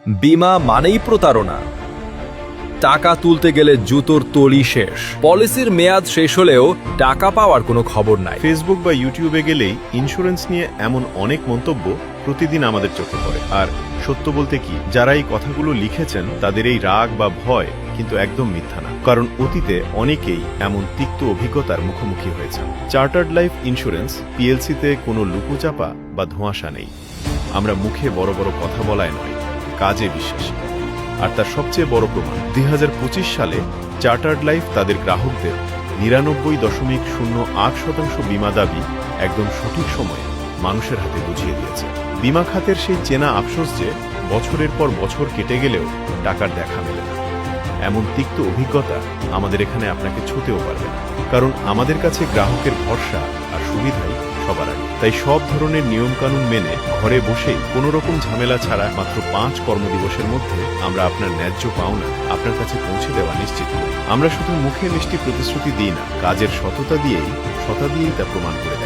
বীমা মানেই প্রতারণা। টাকা তুলতে গেলে জুতোর তলি শেষ, পলিসির মেয়াদ শেষ হলেও টাকা পাওয়ার কোনো খবর নাই। ফেসবুক বা ইউটিউবে গেলেই ইন্স্যুরেন্স নিয়ে এমন অনেক মন্তব্য প্রতিদিন আমাদের চোখে পড়ে। আর সত্য বলতে কি, যারা এই কথাগুলো লিখেছেন তাদের এই রাগ বা ভয় কিন্তু একদম মিথ্যা না, কারণ অতীতে অনেকেই এমন তিক্ত অভিজ্ঞতার মুখোমুখি হয়েছেন। চার্টার্ড লাইফ ইন্স্যুরেন্স পিএলসিতে কোনো লুকোচাপা বা ধোঁয়াশা নেই। আমরা মুখে বড় বড় কথা বলায় নয়, কাজে বিশ্বাসী। আর তার সবচেয়ে বড় প্রমাণ, ২০২৫ সালে চার্টার্ড লাইফ তাদের গ্রাহকদের ৯৯.০৮% বীমা দাবি একদম সঠিক সময়ে মানুষের হাতে বুঝিয়ে দিয়েছে। বীমা খাতের সেই চেনা আফসোস যে বছরের পর বছর কেটে গেলেও টাকার দেখা মেলে না, এমন তিক্ত অভিজ্ঞতা আমাদের এখানে আপনাকে ছুঁতেও পারবে না, কারণ আমাদের কাছে গ্রাহকের ভরসা আর সুবিধাই সবার আগে। তাই সব ধরনের নিয়মকানুন মেনে ঘরে বসেই কোনো রকম ঝামেলা ছাড়া মাত্র ৫ কর্মদিবসের মধ্যে আমরা আপনার ন্যায্য পাওনা আপনার কাছে পৌঁছে দেওয়া নিশ্চিত করি। আমরা শুধু মুখে মিষ্টি প্রতিশ্রুতি দিই না, কাজের সততা দিয়েই তা প্রমাণ করে দিই।